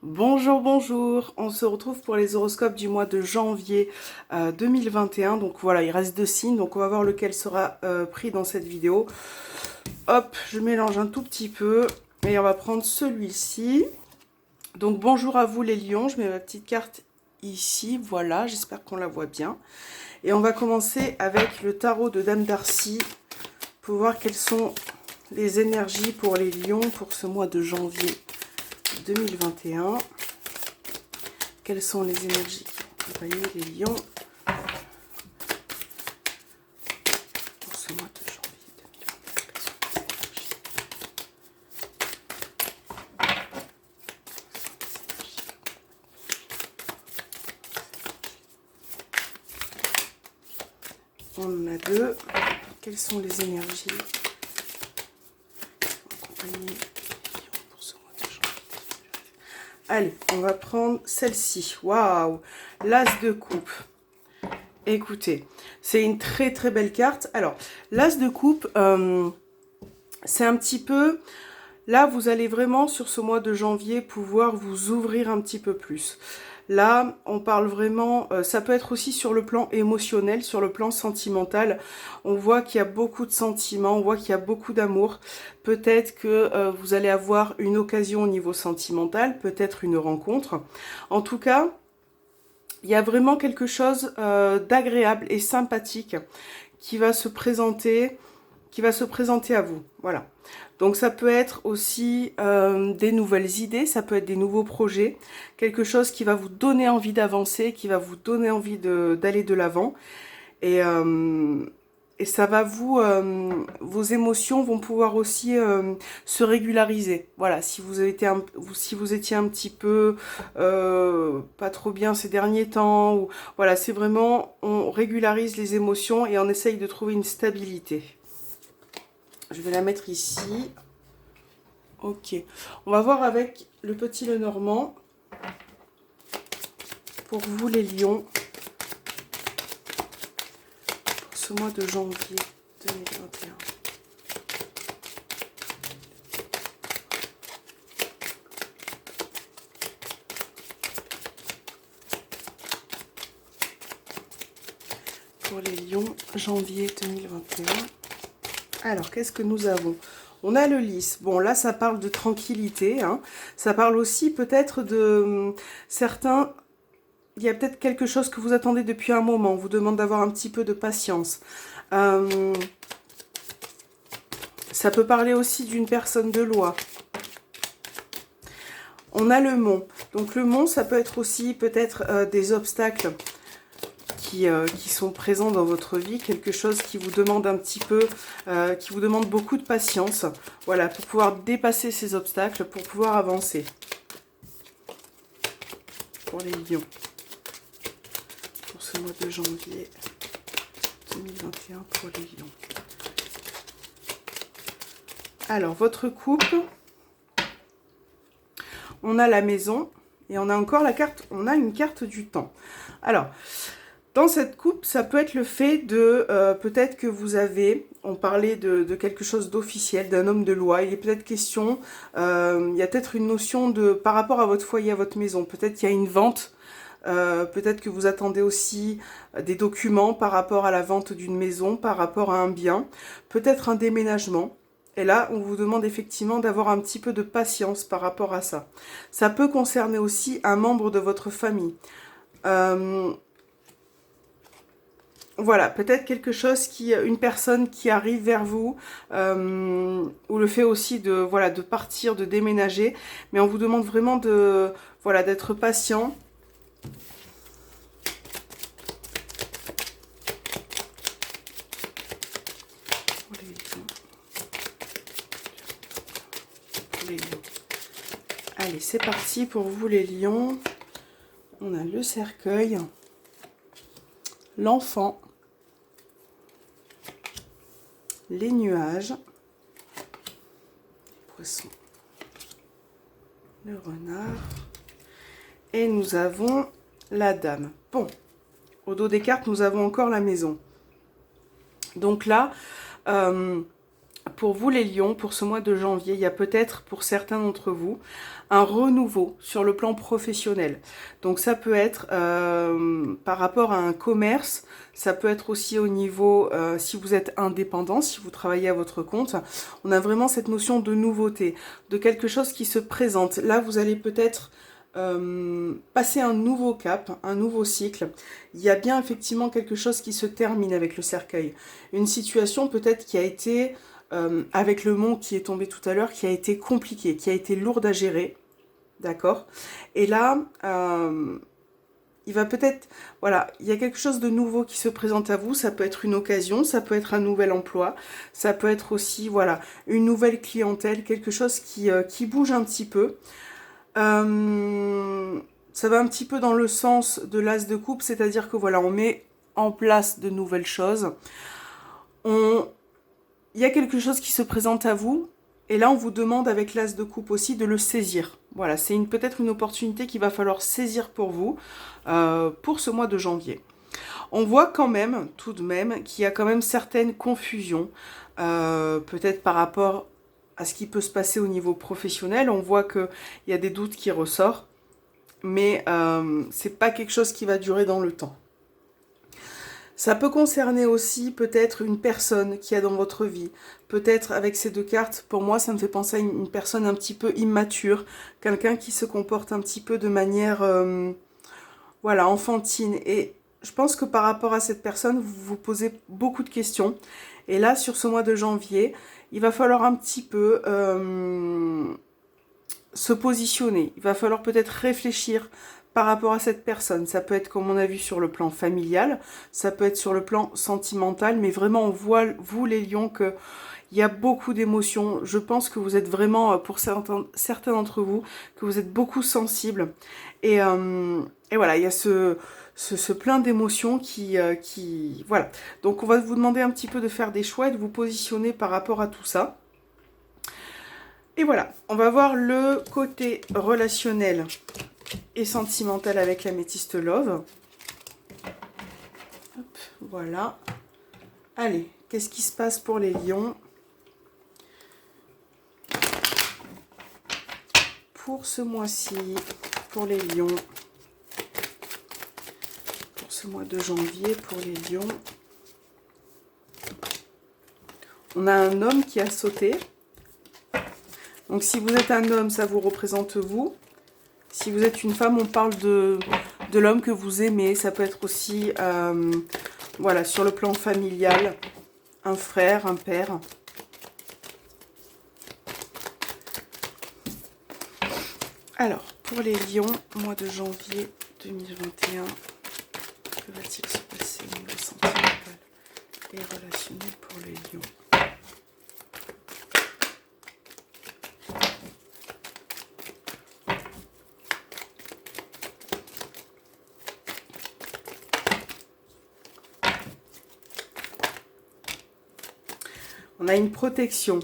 Bonjour, bonjour, on se retrouve pour les horoscopes du mois de janvier 2021. Donc voilà, il reste deux signes, donc on va voir lequel sera pris dans cette vidéo. Hop, je mélange un tout petit peu et on va prendre celui-ci. Donc bonjour à vous les lions, je mets ma petite carte ici, voilà, j'espère qu'on la voit bien. Et on va commencer avec le tarot de Dame Darcy pour voir quelles sont les énergies pour les lions pour ce mois de janvier 2021. Quelles sont les énergies qui accompagnent les lions pour ce mois de janvier 2021? On en a deux. Quelles sont les énergies qui vont accompagner les lions pour ce mois de janvier 2021? Allez, on va prendre celle-ci. Waouh! L'As de coupe. Écoutez, c'est une très très belle carte. Alors, l'As de coupe, c'est un petit peu... Là, vous allez vraiment, sur ce mois de janvier, pouvoir vous ouvrir un petit peu plus. Là, on parle vraiment, ça peut être aussi sur le plan émotionnel, sur le plan sentimental. On voit qu'il y a beaucoup de sentiments, on voit qu'il y a beaucoup d'amour. Peut-être que vous allez avoir une occasion au niveau sentimental, peut-être une rencontre. En tout cas, il y a vraiment quelque chose d'agréable et sympathique qui va se présenter à vous. Voilà. Donc ça peut être aussi des nouvelles idées, ça peut être des nouveaux projets, quelque chose qui va vous donner envie d'avancer, qui va vous donner envie d'aller de l'avant. Et ça va vos émotions vont pouvoir aussi se régulariser. Voilà, si vous étiez un petit peu pas trop bien ces derniers temps, ou voilà, c'est vraiment, on régularise les émotions et on essaye de trouver une stabilité. Je vais la mettre ici. Ok. On va voir avec le petit Lenormand. Pour vous les lions. Pour ce mois de janvier 2021. Pour les lions, janvier 2021. Alors, qu'est-ce que nous avons? On a le lys. Bon, là, ça parle de tranquillité. Hein. Ça parle aussi peut-être de certains... Il y a peut-être quelque chose que vous attendez depuis un moment. On vous demande d'avoir un petit peu de patience. Ça peut parler aussi d'une personne de loi. On a le mont. Donc, le mont, ça peut être aussi peut-être des obstacles qui sont présents dans votre vie, quelque chose qui vous demande un petit peu, qui vous demande beaucoup de patience, voilà, pour pouvoir dépasser ces obstacles, pour pouvoir avancer. Pour les lions, pour ce mois de janvier 2021, pour les lions. Alors, votre couple, on a la maison, et on a encore la carte, on a une carte du temps. Alors, dans cette coupe, ça peut être le fait de, peut-être que vous avez, on parlait de quelque chose d'officiel, d'un homme de loi, il est peut-être question, il y a peut-être une notion de, par rapport à votre foyer, à votre maison, peut-être qu'il y a une vente, peut-être que vous attendez aussi des documents par rapport à la vente d'une maison, par rapport à un bien, peut-être un déménagement. Et là, on vous demande effectivement d'avoir un petit peu de patience par rapport à ça. Ça peut concerner aussi un membre de votre famille. Voilà, peut-être quelque chose une personne qui arrive vers vous, ou le fait aussi de, voilà, de partir, de déménager, mais on vous demande vraiment de, voilà, d'être patient. Les lions. Allez, c'est parti pour vous les lions. On a le cercueil, l'enfant, les nuages, les poissons, le renard, et nous avons la dame. Bon, au dos des cartes, nous avons encore la maison. Donc là, pour vous les lions, pour ce mois de janvier, il y a peut-être pour certains d'entre vous un renouveau sur le plan professionnel. Donc ça peut être par rapport à un commerce, ça peut être aussi au niveau, si vous êtes indépendant, si vous travaillez à votre compte, on a vraiment cette notion de nouveauté, de quelque chose qui se présente. Là, vous allez peut-être passer un nouveau cap, un nouveau cycle. Il y a bien effectivement quelque chose qui se termine avec le cercueil. Une situation peut-être qui a été, avec le mont qui est tombé tout à l'heure, qui a été compliquée, qui a été lourde à gérer. D'accord? Et là, il va peut-être, voilà, il y a quelque chose de nouveau qui se présente à vous. Ça peut être une occasion, ça peut être un nouvel emploi, ça peut être aussi, voilà, une nouvelle clientèle, quelque chose qui bouge un petit peu. Ça va un petit peu dans le sens de l'as de coupe, c'est-à-dire que voilà, on met en place de nouvelles choses. Il y a quelque chose qui se présente à vous, et là on vous demande avec l'as de coupe aussi de le saisir. Voilà, c'est peut-être une opportunité qu'il va falloir saisir pour vous, pour ce mois de janvier. On voit quand même, tout de même, qu'il y a quand même certaines confusions, peut-être par rapport à ce qui peut se passer au niveau professionnel. On voit qu'il y a des doutes qui ressortent, mais c'est pas quelque chose qui va durer dans le temps. Ça peut concerner aussi peut-être une personne qui est dans votre vie. Peut-être avec ces deux cartes, pour moi, ça me fait penser à une personne un petit peu immature, quelqu'un qui se comporte un petit peu de manière, voilà, enfantine. Et je pense que par rapport à cette personne, vous vous posez beaucoup de questions. Et là, sur ce mois de janvier, il va falloir un petit peu se positionner. Il va falloir peut-être réfléchir par rapport à cette personne. Ça peut être, comme on a vu, sur le plan familial, ça peut être sur le plan sentimental, mais vraiment, on voit, vous les lions, qu'il y a beaucoup d'émotions. Je pense que vous êtes vraiment, pour certains d'entre vous, que vous êtes beaucoup sensibles. Et voilà, il y a ce plein d'émotions qui... Voilà. Donc, on va vous demander un petit peu de faire des choix et de vous positionner par rapport à tout ça. Et voilà, on va voir le côté relationnel et sentimental avec l'améthyste Love. Hop, voilà. Allez, qu'est-ce qui se passe pour les lions? Pour ce mois-ci, pour les lions. Pour ce mois de janvier, pour les lions. On a un homme qui a sauté. Donc si vous êtes un homme, ça vous représente vous. Si vous êtes une femme, on parle de l'homme que vous aimez. Ça peut être aussi, voilà, sur le plan familial, un frère, un père. Alors, pour les lions, mois de janvier 2021, que va-t-il se passer au niveau sentimental et relationnel pour les lions? On a une protection.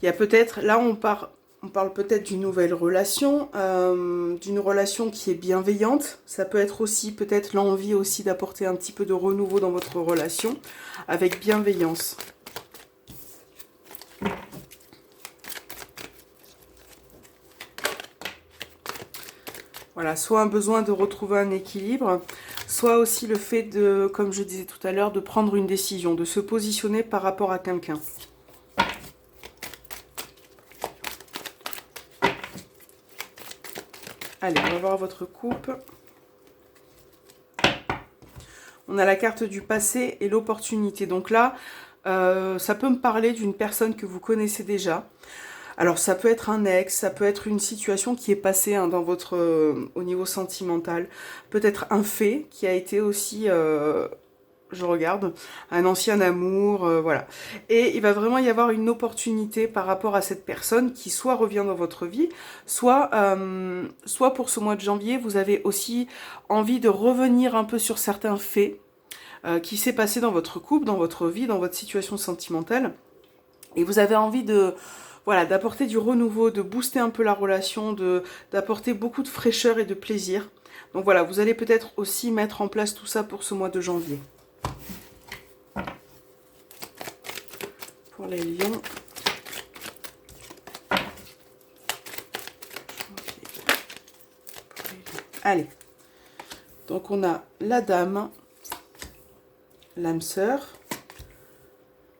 Il y a peut-être, là on parle peut-être d'une nouvelle relation, d'une relation qui est bienveillante. Ça peut être aussi peut-être l'envie aussi d'apporter un petit peu de renouveau dans votre relation avec bienveillance. Voilà, soit un besoin de retrouver un équilibre, soit aussi le fait de, comme je disais tout à l'heure, de prendre une décision, de se positionner par rapport à quelqu'un. Allez, on va voir votre coupe. On a la carte du passé et l'opportunité. Donc là, ça peut me parler d'une personne que vous connaissez déjà. Alors ça peut être un ex, ça peut être une situation qui est passée hein, dans votre, au niveau sentimental. Peut-être un fait qui a été aussi, je regarde, un ancien amour, voilà. Et il va vraiment y avoir une opportunité par rapport à cette personne qui soit revient dans votre vie, soit pour ce mois de janvier, vous avez aussi envie de revenir un peu sur certains faits qui s'est passé dans votre couple, dans votre vie, dans votre situation sentimentale. Et vous avez envie de... Voilà, d'apporter du renouveau, de booster un peu la relation, d'apporter beaucoup de fraîcheur et de plaisir. Donc voilà, vous allez peut-être aussi mettre en place tout ça pour ce mois de janvier. pour les lions. Allez, donc on a la dame, l'âme sœur,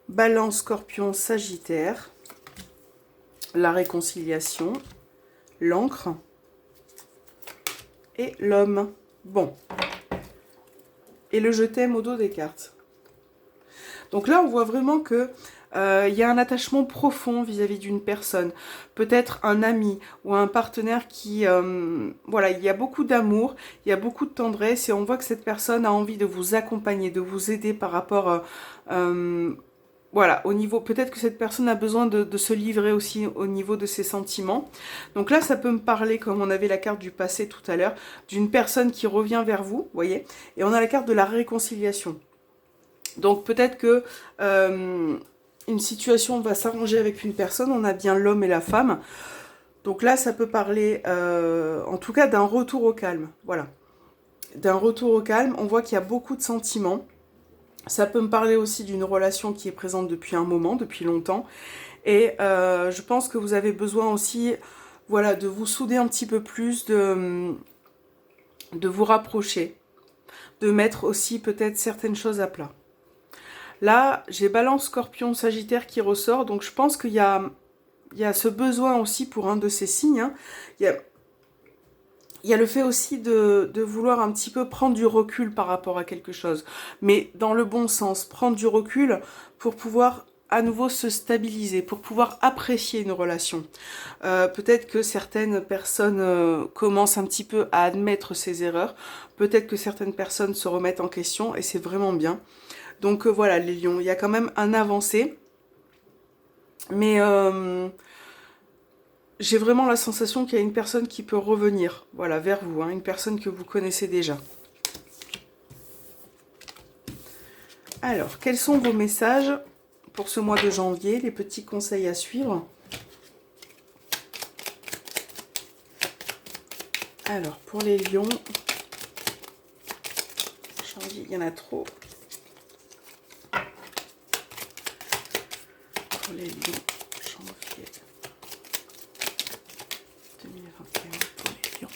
balance, scorpion, sagittaire, la réconciliation, l'encre et l'homme. Bon. Et le je t'aime au dos des cartes. Donc là, on voit vraiment que il y a un attachement profond vis-à-vis d'une personne. Peut-être un ami ou un partenaire qui... voilà, il y a beaucoup d'amour, il y a beaucoup de tendresse et on voit que cette personne a envie de vous accompagner, de vous aider par rapport... voilà, au niveau... Peut-être que cette personne a besoin de se livrer aussi au niveau de ses sentiments. Donc là, ça peut me parler, comme on avait la carte du passé tout à l'heure, d'une personne qui revient vers vous, vous voyez. Et on a la carte de la réconciliation. Donc peut-être que une situation va s'arranger avec une personne, on a bien l'homme et la femme. Donc là, ça peut parler en tout cas d'un retour au calme. Voilà, d'un retour au calme. On voit qu'il y a beaucoup de sentiments. Ça peut me parler aussi d'une relation qui est présente depuis un moment, depuis longtemps. Et je pense que vous avez besoin aussi, voilà, de vous souder un petit peu plus, de vous rapprocher, de mettre aussi peut-être certaines choses à plat. Là, j'ai balance, scorpion, sagittaire qui ressort. Donc, je pense qu'il y a ce besoin aussi pour un de ces signes. Hein. Il y a le fait aussi de vouloir un petit peu prendre du recul par rapport à quelque chose. Mais dans le bon sens, prendre du recul pour pouvoir à nouveau se stabiliser, pour pouvoir apprécier une relation. Peut-être que certaines personnes commencent un petit peu à admettre ses erreurs. Peut-être que certaines personnes se remettent en question et c'est vraiment bien. Donc voilà les lions, il y a quand même un avancé. Mais j'ai vraiment la sensation qu'il y a une personne qui peut revenir, voilà, vers vous, hein, une personne que vous connaissez déjà. Alors, quels sont vos messages pour ce mois de janvier, les petits conseils à suivre? Alors, pour les lions, janvier, il y en a trop. Pour les lions, janvier 2021 pour les lions.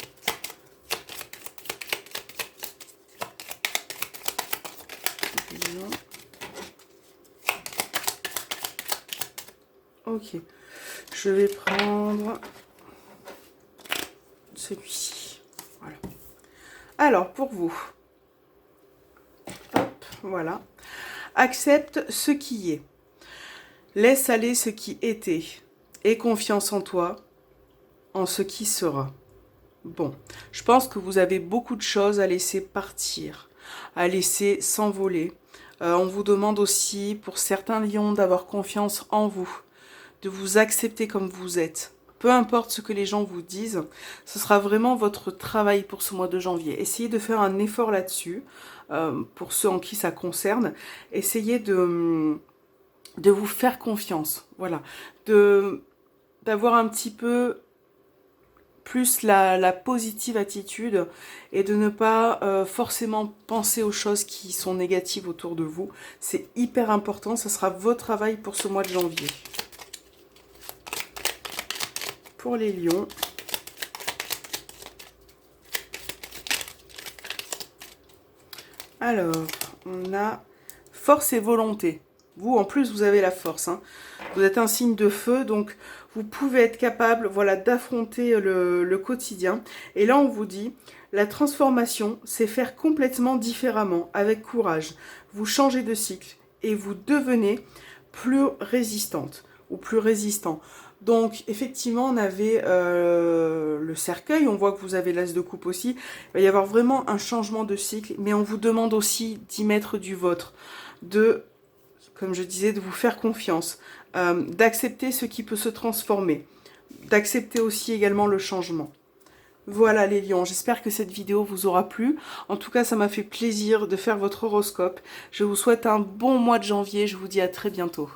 Les lions. Ok, je vais prendre celui-ci. Voilà. Alors, pour vous, hop, voilà. Accepte ce qui est. Laisse aller ce qui était. Aie confiance en toi, en ce qui sera. Bon, je pense que vous avez beaucoup de choses à laisser partir, à laisser s'envoler. On vous demande aussi, pour certains lions, d'avoir confiance en vous, de vous accepter comme vous êtes. Peu importe ce que les gens vous disent, ce sera vraiment votre travail pour ce mois de janvier. Essayez de faire un effort là-dessus, pour ceux en qui ça concerne. Essayez de vous faire confiance, voilà, d'avoir un petit peu plus la positive attitude et de ne pas forcément penser aux choses qui sont négatives autour de vous. C'est hyper important, ça sera votre travail pour ce mois de janvier. Pour les lions, alors, on a force et volonté. Vous, en plus, vous avez la force. Hein. Vous êtes un signe de feu, donc vous pouvez être capable, voilà, d'affronter le quotidien. Et là, on vous dit, la transformation, c'est faire complètement différemment, avec courage. Vous changez de cycle et vous devenez plus résistante ou plus résistant. Donc, effectivement, on avait le cercueil. On voit que vous avez l'as de coupe aussi. Il va y avoir vraiment un changement de cycle, mais on vous demande aussi d'y mettre du vôtre, comme je disais, de vous faire confiance, d'accepter ce qui peut se transformer, d'accepter aussi également le changement. Voilà les lions, j'espère que cette vidéo vous aura plu. En tout cas, ça m'a fait plaisir de faire votre horoscope. Je vous souhaite un bon mois de janvier, je vous dis à très bientôt.